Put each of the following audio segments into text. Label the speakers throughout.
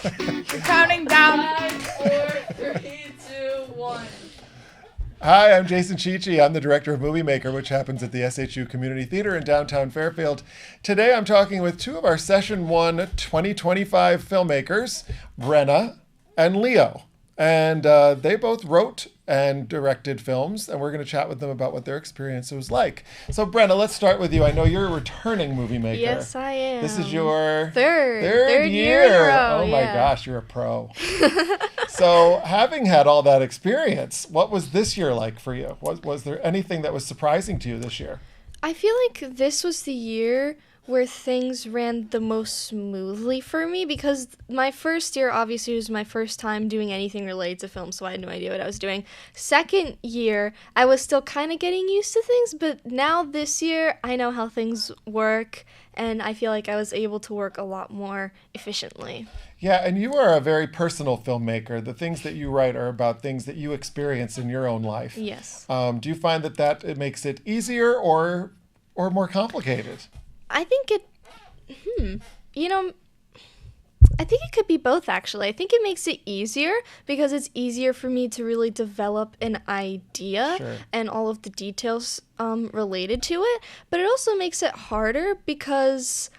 Speaker 1: You're counting down.
Speaker 2: 5, 4, 3, 2, 1.
Speaker 3: Hi, I'm Jason Chichi. I'm the director of MovieMaker, which happens at the SHU Community Theater in downtown Fairfield. Today I'm talking with two of our Session 1 2025 filmmakers, Brenna and Leo. And they both wrote and directed films, and we're going to chat with them about what their experience was like. So, Brenna, let's start with you. I know you're a returning movie maker.
Speaker 1: Yes, I am.
Speaker 3: This is your
Speaker 1: third
Speaker 3: year.
Speaker 1: in a row,
Speaker 3: Oh my gosh, you're a pro. So, having had all that experience, what was this year like for you? Was there anything that was surprising to you this year?
Speaker 1: I feel like this was the year where things ran the most smoothly for me, because my first year obviously was my first time doing anything related to film, so I had no idea what I was doing. Second year, I was still kind of getting used to things, but now this year, I know how things work, and I feel like I was able to work a lot more efficiently.
Speaker 3: Yeah, and you are a very personal filmmaker. The things that you write are about things that you experience in your own life.
Speaker 1: Yes.
Speaker 3: Do you find that it makes it easier or more complicated?
Speaker 1: I think I think it could be both, actually. I think it makes it easier because it's easier for me to really develop an idea and all of the details related to it. But it also makes it harder because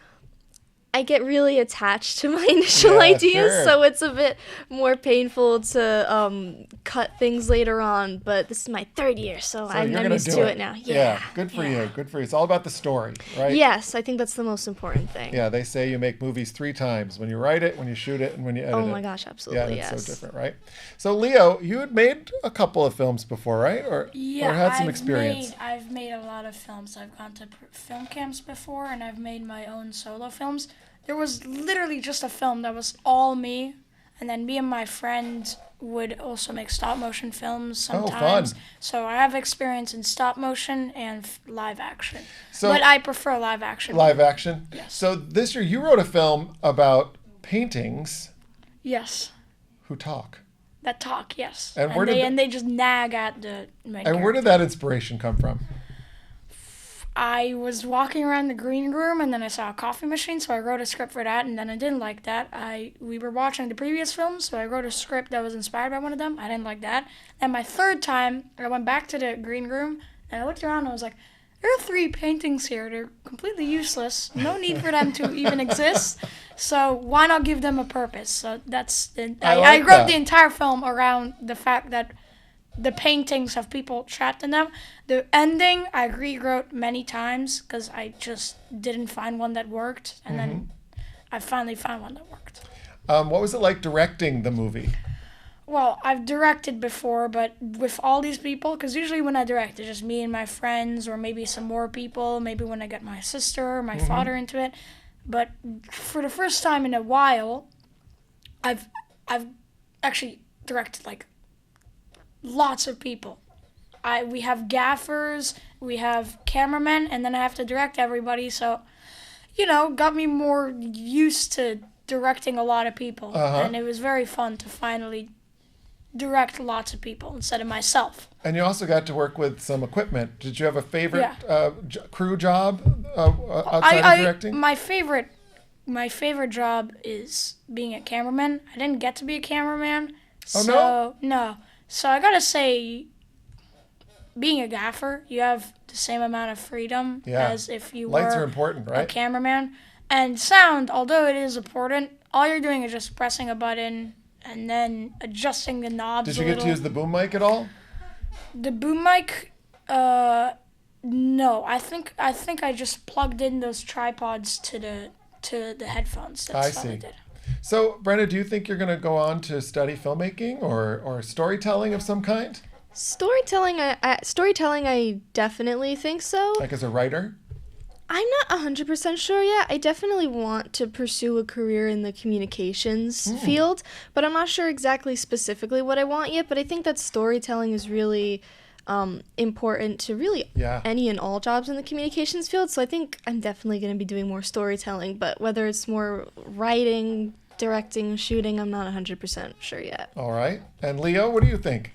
Speaker 1: I get really attached to my initial ideas, so it's a bit more painful to cut things later on. But this is my third year, so I'm used to it now.
Speaker 3: Yeah, good for you. Good for you. It's all about the story, right?
Speaker 1: Yes, I think that's the most important thing.
Speaker 3: Yeah, they say you make movies 3 times: when you write it, when you shoot it, and when you edit it.
Speaker 1: Oh my gosh, absolutely,
Speaker 3: yeah, that's so different, right? So, Leo, you had made a couple of films before, right? Or had some experience.
Speaker 2: I've made a lot of films. I've gone to film camps before, and I've made my own solo films. There was literally just a film that was all me, and then me and my friend would also make stop-motion films sometimes.
Speaker 3: Oh, fun.
Speaker 2: So I have experience in stop-motion and live action.
Speaker 3: So,
Speaker 2: but I prefer live action.
Speaker 3: Live action?
Speaker 2: Yes.
Speaker 3: So this year you wrote a film about paintings.
Speaker 2: Yes.
Speaker 3: Who talk.
Speaker 2: That talk, yes.
Speaker 3: And
Speaker 2: they just nag at the main character.
Speaker 3: Where did that inspiration come from?
Speaker 2: I was walking around the green room, and then I saw a coffee machine, so I wrote a script for that, and then I didn't like that. We were watching the previous films, so I wrote a script that was inspired by one of them. I didn't like that. And my third time, I went back to the green room, and I looked around, and I was like, there are 3 paintings here. They're completely useless. No need for them to even exist. So why not give them a purpose? So I wrote the entire film around the fact that the paintings have people trapped in them. The ending, I rewrote many times because I just didn't find one that worked. And then I finally found one that worked.
Speaker 3: What was it like directing the movie?
Speaker 2: Well, I've directed before, but with all these people, because usually when I direct, it's just me and my friends or maybe some more people, maybe when I get my sister or my father into it. But for the first time in a while, I've actually directed like lots of people. We have gaffers, we have cameramen, and then I have to direct everybody. So, got me more used to directing a lot of people. And it was very fun to finally direct lots of people instead of myself.
Speaker 3: And you also got to work with some equipment. Did you have a favorite crew job outside of directing?
Speaker 2: My favorite job is being a cameraman. I didn't get to be a cameraman. No. So I gotta say, being a gaffer, you have the same amount of freedom as if you
Speaker 3: Lights
Speaker 2: were
Speaker 3: are important, right?
Speaker 2: a cameraman. And sound, although it is important, all you're doing is just pressing a button and then adjusting the knobs a little.
Speaker 3: Did you get to use the boom mic at all?
Speaker 2: The boom mic, no. I think I just plugged in those tripods to the headphones. That's all I did.
Speaker 3: So, Brenna, do you think you're going to go on to study filmmaking or storytelling of some kind?
Speaker 1: Storytelling, I definitely think so.
Speaker 3: Like as a writer?
Speaker 1: I'm not 100% sure yet. I definitely want to pursue a career in the communications field, but I'm not sure exactly specifically what I want yet. But I think that storytelling is really important to really any and all jobs in the communications field. So I think I'm definitely going to be doing more storytelling, but whether it's more writing, directing, shooting, I'm not 100% sure yet.
Speaker 3: All right. And Leo, what do you think?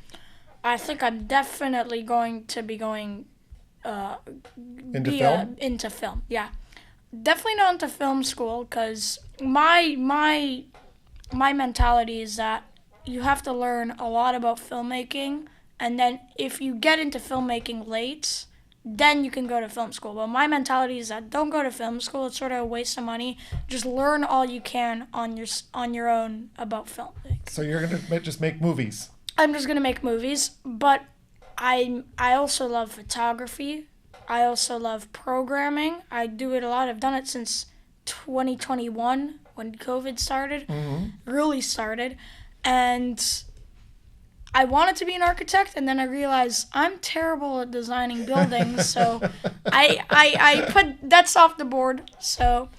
Speaker 2: I think I'm definitely going to be going into film. Yeah, definitely not into film school because my my mentality is that you have to learn a lot about filmmaking, and then if you get into filmmaking late, then you can go to film school. But my mentality is that don't go to film school. It's sort of a waste of money. Just learn all you can on your own about filmmaking.
Speaker 3: So you're going to just make movies?
Speaker 2: I'm just going to make movies, but I also love photography. I also love programming. I do it a lot. I've done it since 2021 when COVID started, really started. And I wanted to be an architect, and then I realized I'm terrible at designing buildings, so I put that's off the board. So,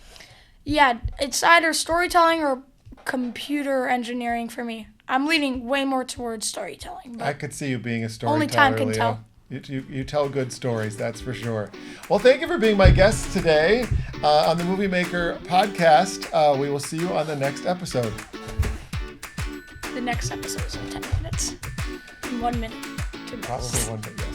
Speaker 2: yeah, it's either storytelling or computer engineering for me. I'm leaning way more towards storytelling.
Speaker 3: I could see you being a storyteller.
Speaker 2: Only time can
Speaker 3: Leo.
Speaker 2: tell.
Speaker 3: You tell good stories, that's for sure. Well, thank you for being my guest today on the MovieMaker podcast. We will see you on the next episode.
Speaker 2: The next episode is in 10 minutes. In 1 minute. 2 minutes.
Speaker 3: Probably 1 minute, yes.